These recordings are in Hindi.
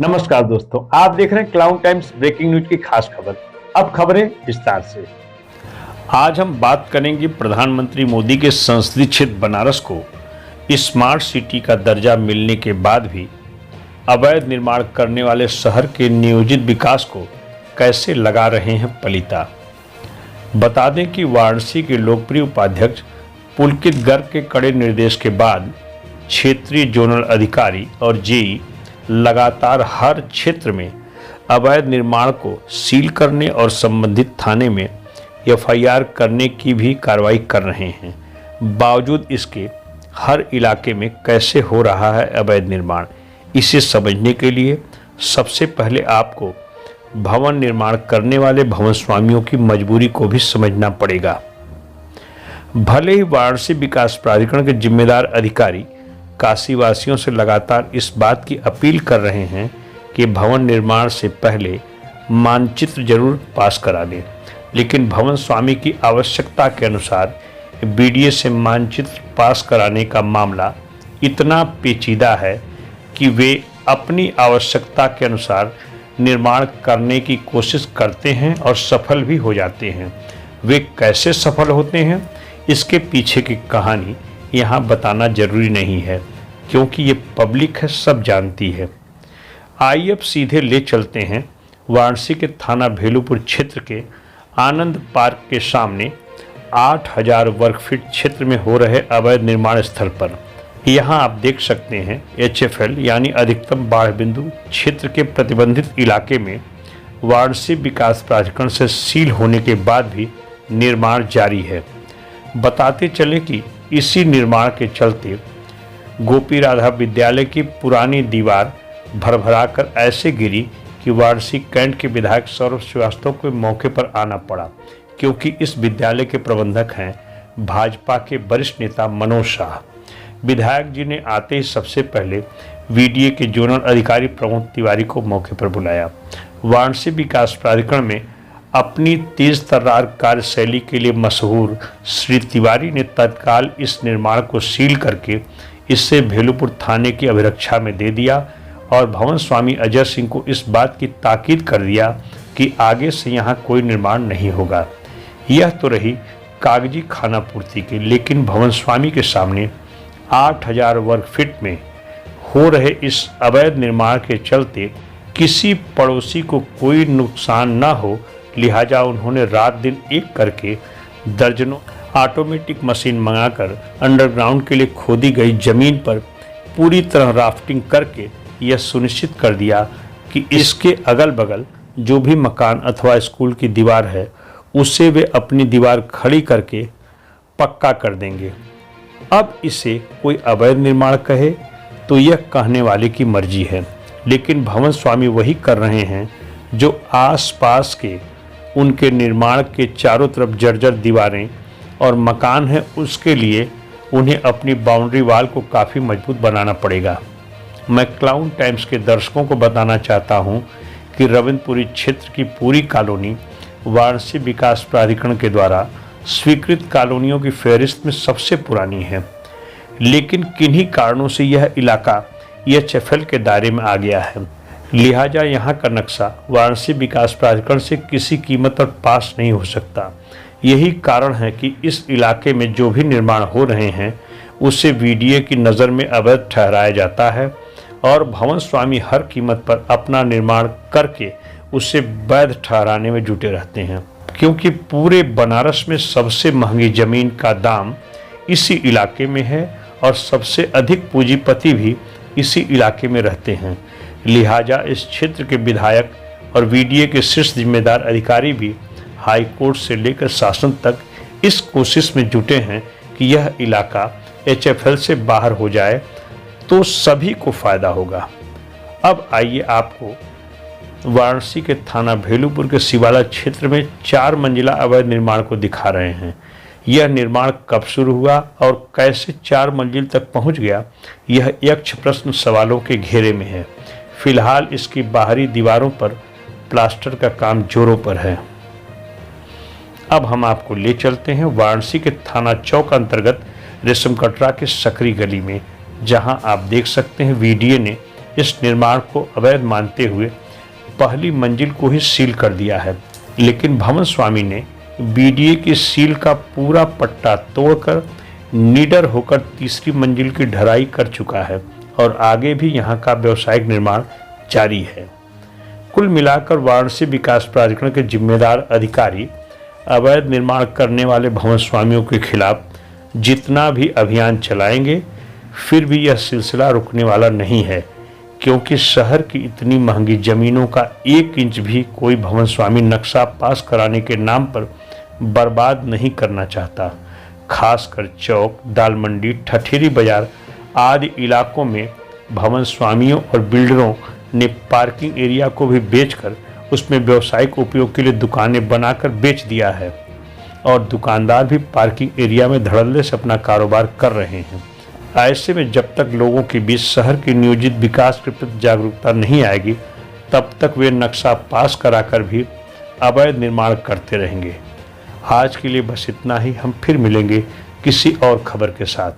नमस्कार दोस्तों, आप देख रहे हैं क्लाउड टाइम्स ब्रेकिंग न्यूज की खास खबर। अब खबरें विस्तार से। आज हम बात करेंगे प्रधानमंत्री मोदी के संसदीय क्षेत्र बनारस को स्मार्ट सिटी का दर्जा मिलने के बाद भी अवैध निर्माण करने वाले शहर के नियोजित विकास को कैसे लगा रहे हैं पलीता। बता दें कि वाराणसी के लोकप्रिय उपाध्यक्ष पुलकित गर्ग के कड़े निर्देश के बाद क्षेत्रीय जोनल अधिकारी और जेई लगातार हर क्षेत्र में अवैध निर्माण को सील करने और संबंधित थाने में एफआईआर करने की भी कार्रवाई कर रहे हैं। बावजूद इसके हर इलाके में कैसे हो रहा है अवैध निर्माण, इसे समझने के लिए सबसे पहले आपको भवन निर्माण करने वाले भवन स्वामियों की मजबूरी को भी समझना पड़ेगा। भले ही वाराणसी विकास प्राधिकरण के जिम्मेदार अधिकारी काशीवासियों से लगातार इस बात की अपील कर रहे हैं कि भवन निर्माण से पहले मानचित्र जरूर पास करा दें, लेकिन भवन स्वामी की आवश्यकता के अनुसार बीडीए से मानचित्र पास कराने का मामला इतना पेचीदा है कि वे अपनी आवश्यकता के अनुसार निर्माण करने की कोशिश करते हैं और सफल भी हो जाते हैं। वे कैसे सफल होते हैं, इसके पीछे की कहानी यहाँ बताना जरूरी नहीं है, क्योंकि ये पब्लिक है, सब जानती है। आइए अब सीधे ले चलते हैं वाराणसी के थाना भेलूपुर क्षेत्र के आनंद पार्क के सामने 8000 वर्ग फीट क्षेत्र में हो रहे अवैध निर्माण स्थल पर। यहाँ आप देख सकते हैं एचएफएल यानी अधिकतम बाढ़ बिंदु क्षेत्र के प्रतिबंधित इलाके में वाराणसी विकास प्राधिकरण से सील होने के बाद भी निर्माण जारी है। बताते चले कि इसी निर्माण के चलते गोपी राधा विद्यालय की पुरानी दीवार भरभराकर ऐसे गिरी कि वाराणसी कैंट के विधायक सौरभ श्रीवास्तव को मौके पर आना पड़ा, क्योंकि इस विद्यालय के प्रबंधक हैं भाजपा के वरिष्ठ नेता मनोज शाह। विधायक जी ने आते ही सबसे पहले वीडीए के जोनल अधिकारी प्रमोद तिवारी को मौके पर बुलाया। वाराणसी विकास प्राधिकरण में अपनी तेज तर्रार कार्यशैली के लिए मशहूर श्री तिवारी ने तत्काल इस निर्माण को सील करके इससे भेलूपुर थाने की अभिरक्षा में दे दिया और भवन स्वामी अजय सिंह को इस बात की ताकीद कर दिया कि आगे से यहाँ कोई निर्माण नहीं होगा। यह तो रही कागजी खाना पूर्ति की, लेकिन भवन स्वामी के सामने 8000 वर्ग फीट में हो रहे इस अवैध निर्माण के चलते किसी पड़ोसी को कोई नुकसान न हो, लिहाजा उन्होंने रात दिन एक करके दर्जनों ऑटोमेटिक मशीन मंगाकर अंडरग्राउंड के लिए खोदी गई जमीन पर पूरी तरह राफ्टिंग करके यह सुनिश्चित कर दिया कि इसके अगल बगल जो भी मकान अथवा स्कूल की दीवार है उसे वे अपनी दीवार खड़ी करके पक्का कर देंगे। अब इसे कोई अवैध निर्माण कहे तो यह कहने वाले की मर्जी है, लेकिन भवन स्वामी वही कर रहे हैं जो आसपास के उनके निर्माण के चारों तरफ जर्जर दीवारें और मकान है, उसके लिए उन्हें अपनी बाउंड्री वाल को काफ़ी मजबूत बनाना पड़ेगा। मैं क्लाउड टाइम्स के दर्शकों को बताना चाहता हूं कि रविंद्रपुरी क्षेत्र की पूरी कॉलोनी वाराणसी विकास प्राधिकरण के द्वारा स्वीकृत कॉलोनियों की फहरिस्त में सबसे पुरानी है, लेकिन किन्हीं कारणों से यह इलाका एचएफएल के दायरे में आ गया है। लिहाजा यहाँ का नक्शा वाराणसी विकास प्राधिकरण से किसी कीमत पर पास नहीं हो सकता। यही कारण है कि इस इलाके में जो भी निर्माण हो रहे हैं उसे वीडीए की नज़र में अवैध ठहराया जाता है और भवन स्वामी हर कीमत पर अपना निर्माण करके उसे वैध ठहराने में जुटे रहते हैं, क्योंकि पूरे बनारस में सबसे महंगी ज़मीन का दाम इसी इलाके में है और सबसे अधिक पूंजीपति भी इसी इलाके में रहते हैं। लिहाजा इस क्षेत्र के विधायक और वीडीए के शीर्ष जिम्मेदार अधिकारी भी हाई कोर्ट से लेकर शासन तक इस कोशिश में जुटे हैं कि यह इलाका एचएफएल से बाहर हो जाए तो सभी को फायदा होगा। अब आइए आपको वाराणसी के थाना भेलूपुर के शिवाला क्षेत्र में 4 मंजिला अवैध निर्माण को दिखा रहे हैं। यह निर्माण कब शुरू हुआ और कैसे 4 मंजिल तक पहुंच गया, यह यक्ष प्रश्न सवालों के घेरे में है। फिलहाल इसकी बाहरी दीवारों पर प्लास्टर का काम जोरों पर है। अब हम आपको ले चलते हैं वाराणसी के थाना चौक अंतर्गत रेशम कटरा के सकरी गली में, जहां आप देख सकते हैं वीडीए ने इस निर्माण को अवैध मानते हुए पहली मंजिल को ही सील कर दिया है, लेकिन भवन स्वामी ने बीडीए की सील का पूरा पट्टा तोड़कर निडर होकर तीसरी मंजिल की ढलाई कर चुका है और आगे भी यहां का व्यावसायिक निर्माण जारी है। कुल मिलाकर वाराणसी विकास प्राधिकरण के जिम्मेदार अधिकारी अवैध निर्माण करने वाले भवन स्वामियों के खिलाफ जितना भी अभियान चलाएंगे, फिर भी यह सिलसिला रुकने वाला नहीं है, क्योंकि शहर की इतनी महंगी जमीनों का 1 इंच भी कोई भवन स्वामी नक्शा पास कराने के नाम पर बर्बाद नहीं करना चाहता। खासकर चौक, दाल मंडी, ठठेरी बाजार आदि इलाकों में भवन स्वामियों और बिल्डरों ने पार्किंग एरिया को भी बेचकर उसमें व्यावसायिक उपयोग के लिए दुकानें बनाकर बेच दिया है और दुकानदार भी पार्किंग एरिया में धड़ल्ले से अपना कारोबार कर रहे हैं। ऐसे में जब तक लोगों के बीच शहर की नियोजित विकास के प्रति जागरूकता नहीं आएगी, तब तक वे नक्शा पास कराकर भी अवैध निर्माण करते रहेंगे। आज के लिए बस इतना ही। हम फिर मिलेंगे किसी और खबर के साथ।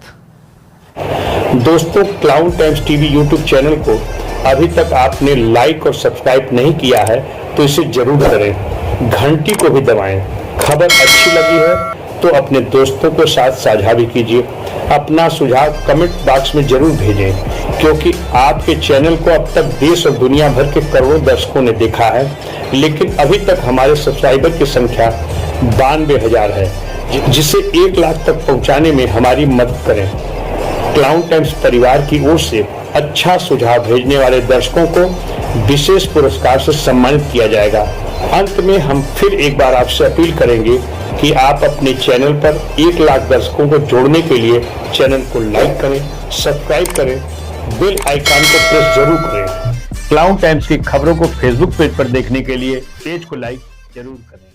दोस्तों, clown times TV YouTube channel को अभी तक आपने लाइक और सब्सक्राइब नहीं किया है तो इसे जरूर करें, घंटी को भी दबाएं। खबर अच्छी लगी है तो अपने दोस्तों के साथ साझा भी कीजिए। अपना सुझाव कमेंट बॉक्स में जरूर भेजें, क्योंकि आपके चैनल को अब तक देश और दुनिया भर के करोड़ों दर्शकों ने देखा है, लेकिन अभी तक हमारे सब्सक्राइबर की संख्या 92,000 है, जिसे 1 लाख तक पहुंचाने में हमारी मदद करें। क्लाउन टाइम्स परिवार की ओर से अच्छा सुझाव भेजने वाले दर्शकों को विशेष पुरस्कार से सम्मानित किया जाएगा। अंत में हम फिर एक बार आपसे अपील करेंगे कि आप अपने चैनल पर 1 लाख दर्शकों को जोड़ने के लिए चैनल को लाइक करें, सब्सक्राइब करें, बेल आइकन को प्रेस जरूर करें। क्लाउन टाइम्स की खबरों को फेसबुक पेज पर देखने के लिए पेज को लाइक जरूर करें।